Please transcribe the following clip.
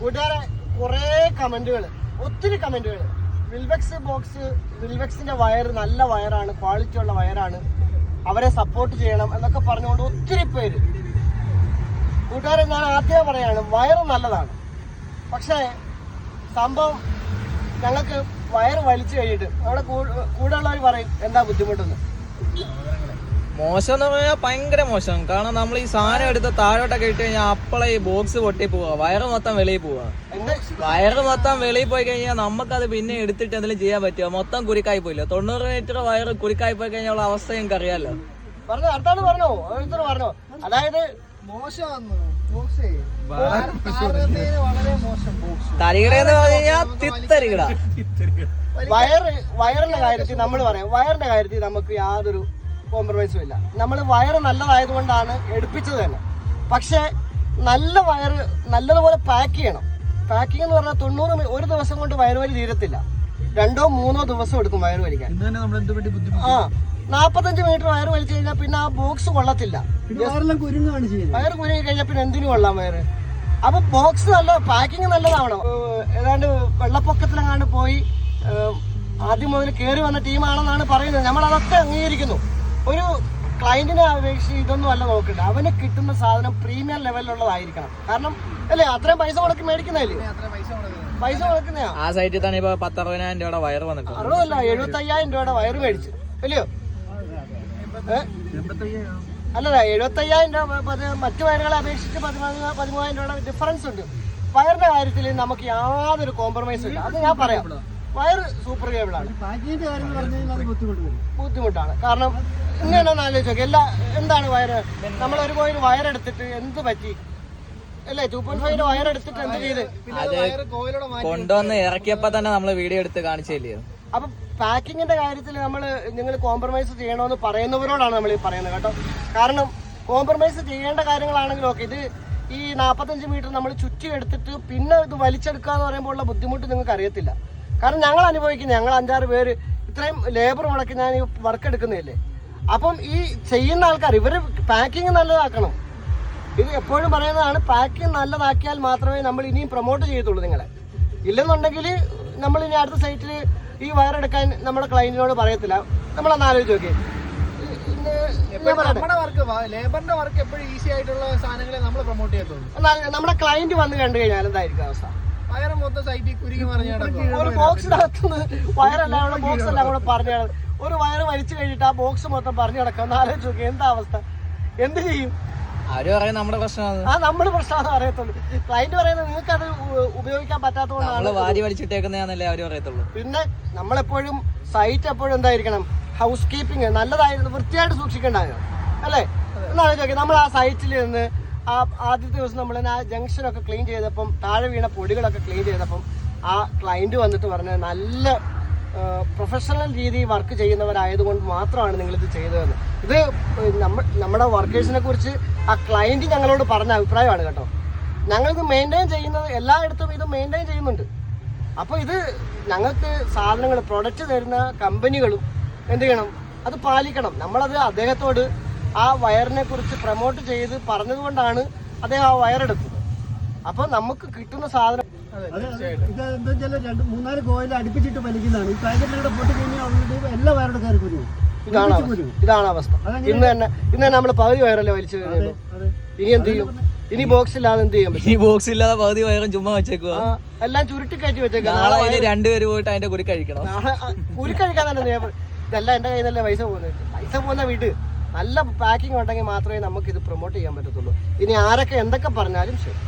കൂട്ടുകാരെ കുറെ കമന്റുകൾ, ഒത്തിരി കമന്റുകൾ. വിൽവെക്സ് ബോക്സ്, വിൽവെക്സിന്റെ വയർ നല്ല വയറാണ്, ക്വാളിറ്റി ഉള്ള വയറാണ്, അവരെ സപ്പോർട്ട് ചെയ്യണം എന്നൊക്കെ പറഞ്ഞുകൊണ്ട് ഒത്തിരി പേര്. കൂട്ടുകാരെ, ഞാൻ ആദ്യമേ പറയാണ്, വയറ് നല്ലതാണ്. പക്ഷേ സംഭവം ഞങ്ങൾക്ക് വയറ് വലിച്ചു കഴിഞ്ഞിട്ട് അവിടെ കൂടെ ഉള്ളവർ പറയും എന്താ ബുദ്ധിമുട്ടെന്ന്. മോശം എന്ന് പറഞ്ഞാൽ ഭയങ്കര മോശം. കാരണം നമ്മൾ ഈ സാധനം എടുത്ത് താഴോട്ടൊക്കെ ഇട്ട് കഴിഞ്ഞാൽ അപ്പളെ ഈ ബോക്സ് പൊട്ടി പോവാ, വയറ് മൊത്തം വെളിയിൽ പോവാ. വയറ് മൊത്തം വെളിയിൽ പോയി കഴിഞ്ഞാൽ നമുക്കത് പിന്നെ എടുത്തിട്ട് എന്തെങ്കിലും ചെയ്യാൻ പറ്റുമോ? മൊത്തം കുരുക്കായി പോയില്ല. 90 മീറ്റർ വയറ് കുരുക്കായി പോയി കഴിഞ്ഞാൽ അവസ്ഥ നിങ്ങൾക്ക് അറിയാലോ. പറഞ്ഞോ, അടുത്താണ് പറഞ്ഞോ, ഓരോരുത്തർ പറഞ്ഞോ. അതായത് തരികിടയെന്ന് പറഞ്ഞു കഴിഞ്ഞാൽ തിത്തരികിട. വയറിന്റെ കാര്യത്തിൽ നമ്മൾ പറയാം, വയറിന്റെ കാര്യത്തിൽ നമുക്ക് യാതൊരു കോംപ്രമൈസും ഇല്ല. നമ്മൾ വയറ് നല്ലതായതുകൊണ്ടാണ് എടുപ്പിച്ചത് തന്നെ. പക്ഷെ നല്ല വയറ് നല്ലതുപോലെ പാക്ക് ചെയ്യണം. പാക്കിംഗ് എന്ന് പറഞ്ഞാൽ 90 ഒരു ദിവസം കൊണ്ട് വയറുവലി തീരത്തില്ല. 2-3 ദിവസം എടുക്കും വയറ് വലിക്കാൻ. 45 മീറ്റർ വയറ് വലിച്ചു കഴിഞ്ഞാൽ പിന്നെ ആ ബോക്സ് കൊള്ളത്തില്ല. വയറ് കുരുങ്ങി കഴിഞ്ഞാൽ പിന്നെ എന്തിനു കൊള്ളാം വയറ്? അപ്പൊ ബോക്സ് നല്ല, പാക്കിങ് നല്ലതാവണം. ഏതാണ്ട് വെള്ളപ്പൊക്കത്തിലെങ്ങാണ്ട് പോയി ആദ്യം മുതൽ കയറി വന്ന ടീമാണെന്നാണ് പറയുന്നത്. നമ്മൾ അതൊക്കെ അംഗീകരിക്കുന്നു. ഒരു ക്ലയന്റിനെ അപേക്ഷിച്ച് ഇതൊന്നും അല്ല നോക്കണ്ട. അവന് കിട്ടുന്ന സാധനം പ്രീമിയം ലെവലിലുള്ളതായിരിക്കണം. കാരണം അല്ലേ, അത്രയും പൈസ കൊടുക്കി മേടിക്കുന്നതല്ലേ, പൈസ കൊടുക്കുന്നയാ. ആ സൈറ്റിൽ തന്നെ ഇപ്പൊ 10-15,000 രൂപയുടെ വയറ് വന്നിട്ട് 75,000 രൂപയുടെ വയറ് മേടിച്ചു അല്ലയോ? അല്ലല്ല, 75,000 രൂപ മറ്റു വയറുകളെ അപേക്ഷിച്ച് 13,000 രൂപയുടെ ഡിഫറൻസ് ഉണ്ട്. വയറിന്റെ കാര്യത്തിൽ നമുക്ക് യാതൊരു കോംപ്രമൈസും ഇല്ല. അത് ഞാൻ പറയാം, വയറ് സൂപ്പർ കേബിളാണ്. ബുദ്ധിമുട്ടാണ്. കാരണം ഇങ്ങനെയൊന്ന് ആലോചിച്ച് നോക്കി, എന്താണ് വയറ്? നമ്മൾ ഒരു പോയിന്റ് വയറെടുത്തിട്ട് എന്ത് പറ്റി അല്ലേ? 2.5 വയറെടുത്തിട്ട് എന്ത് ചെയ്ത് കൊണ്ടുവന്ന് ഇറക്കിയപ്പോ തന്നെ നമ്മള് വീഡിയോ എടുത്ത് കാണിച്ചില്ലേ? അപ്പൊ പാക്കിങ്ങിന്റെ കാര്യത്തിൽ നിങ്ങൾ കോംപ്രമൈസ് ചെയ്യണമെന്ന് പറയുന്നവരോടാണ് നമ്മൾ ഈ പറയുന്നത് കേട്ടോ. കാരണം കോംപ്രമൈസ് ചെയ്യേണ്ട കാര്യങ്ങളാണെങ്കിലും ഓക്കെ, ഇത് ഈ 45 മീറ്റർ നമ്മൾ ചുറ്റി എടുത്തിട്ട് പിന്നെ ഇത് വലിച്ചെടുക്കുക എന്ന് പറയുമ്പോൾ ഉള്ള ബുദ്ധിമുട്ട് നിങ്ങൾക്ക് അറിയത്തില്ല. കാരണം ഞങ്ങൾ അനുഭവിക്കുന്നത്, ഞങ്ങൾ 5-6 പേര് ഇത്രയും ലേബർ മുടക്കി ഞാൻ ഈ വർക്ക് എടുക്കുന്നതല്ലേ. അപ്പം ഈ ചെയ്യുന്ന ആൾക്കാർ ഇവര് പാക്കിങ് നല്ലതാക്കണം. ഇത് എപ്പോഴും പറയുന്നതാണ്, പാക്കിങ് നല്ലതാക്കിയാൽ മാത്രമേ നമ്മൾ ഇനിയും പ്രൊമോട്ട് ചെയ്യത്തുള്ളൂ നിങ്ങളെ. ഇല്ലെന്നുണ്ടെങ്കിൽ നമ്മൾ ഇനി അടുത്ത സൈറ്റിൽ ഈ വയറെടുക്കാൻ നമ്മുടെ ക്ലയന്റിനോട് പറയത്തില്ല. നമ്മളൊന്ന് ആലോചിച്ച് നോക്കി, നമ്മുടെ ക്ലയന്റ് വന്ന് കണ്ടു കഴിഞ്ഞാൽ എന്തായിരിക്കും അവസ്ഥ? ഒരു ബോക്സിനകത്തുനിന്ന് വയറെല്ലാം കൂടെ ബോക്സ് എല്ലാം കൂടെ പറഞ്ഞു, ഒരു വയറ് വലിച്ചു കഴിഞ്ഞിട്ട് ആ ബോക്സ് മൊത്തം പറഞ്ഞു കിടക്കാം. ആലോചിച്ച് നോക്കി എന്താ അവസ്ഥ? എന്ത് ചെയ്യും? അവര് പറയും നമ്മുടെ പ്രശ്നമാണ്. നമ്മുടെ പ്രശ്നമാണെന്ന് അറിയത്തുള്ളൂ. ക്ലയന്റ് പറയുന്നത് നിങ്ങൾക്ക് അത് ഉപയോഗിക്കാൻ പറ്റാത്തതുകൊണ്ടാണ് വാരി വലിച്ചിട്ടേക്കുന്നതല്ലേ അവര് പറയത്തുള്ളൂ. പിന്നെ നമ്മളെപ്പോഴും സൈറ്റ് എപ്പോഴും എന്തായിരിക്കണം, ഹൗസ് കീപ്പിംഗ് നല്ലതായിരുന്നു, വൃത്തിയായിട്ട് സൂക്ഷിക്കേണ്ടായിരുന്നു അല്ലേ? എന്നാലോചിച്ച് നോക്കി, നമ്മൾ ആ സൈറ്റിൽ നിന്ന് ആദ്യത്തെ ദിവസം നമ്മൾ ആ ജംഗ്ഷനൊക്കെ ക്ലീൻ ചെയ്തപ്പം, താഴെ വീണ പൊടികളൊക്കെ ക്ലീൻ ചെയ്തപ്പം ആ ക്ലയന്റ് വന്നിട്ട് പറഞ്ഞത് നല്ല പ്രൊഫഷണൽ രീതിയിൽ വർക്ക് ചെയ്യുന്നവരായതുകൊണ്ട് മാത്രമാണ് നിങ്ങളിത് ചെയ്തതെന്ന്. ഇത് നമ്മുടെ വർക്കേഴ്സിനെ കുറിച്ച് ആ ക്ലയന്റ് ഞങ്ങളോട് പറഞ്ഞ അഭിപ്രായമാണ് കേട്ടോ. ഞങ്ങളിത് മെയിൻറ്റെയിൻ ചെയ്യുന്നത് എല്ലായിടത്തും ഇത് മെയിൻറ്റെയിൻ ചെയ്യുന്നുണ്ട്. അപ്പോൾ ഇത് ഞങ്ങൾക്ക് സാധനങ്ങൾ പ്രൊഡക്റ്റ് തരുന്ന കമ്പനികളും എന്ത് ചെയ്യണം, അത് പാലിക്കണം. നമ്മളത് അദ്ദേഹത്തോട് ആ വയറിനെ കുറിച്ച് പ്രൊമോട്ട് ചെയ്ത് പറഞ്ഞതുകൊണ്ടാണ് അദ്ദേഹം ആ വയറെടുത്തത്. അപ്പൊ നമുക്ക് കിട്ടുന്ന സാധനം ഇത് എന്താ വെച്ചാൽ 2-3-4 കോയിൽ അടുപ്പിച്ചിട്ട് വലിക്കുന്നതാണ്. ഈ പാക്കറ്റിലൂടെ പൊട്ടി കഴിഞ്ഞാൽ എല്ലാ വയറുടെ കയറി പോരും. ഇതാണ് അവസ്ഥ. ഇന്ന് തന്നെ നമ്മൾ പകുതി വയറല്ലേ വലിച്ചു കഴിഞ്ഞു. ഇനി എന്ത് ചെയ്യും? ഇനി ബോക്സ് ഇല്ലാതെ എന്ത് ചെയ്യാൻ പറ്റും? ഈ ബോക്സ് ഇല്ലാതെ പകുതി വയറും ചുമ്മാ വെച്ചേക്കുക, എല്ലാം ചുരുട്ടി കയറ്റി വെച്ചേക്കുക. നാളെ 2 പേര് പോയിട്ട് അതിന്റെ കുരുക്കഴിക്കണം. കുരുക്കഴിക്കാൻ തന്നെ ഇതെല്ലാം എന്റെ കയ്യിൽ നിന്നല്ലേ പൈസ പോകുന്നത്. പൈസ പോകുന്ന വീട് നല്ല പാക്കിംഗ് ഉണ്ടെങ്കിൽ മാത്രമേ നമുക്ക് ഇത് പ്രൊമോട്ട് ചെയ്യാൻ പറ്റത്തുള്ളൂ. ഇനി ആരൊക്കെ എന്തൊക്കെ പറഞ്ഞാലും ശരി.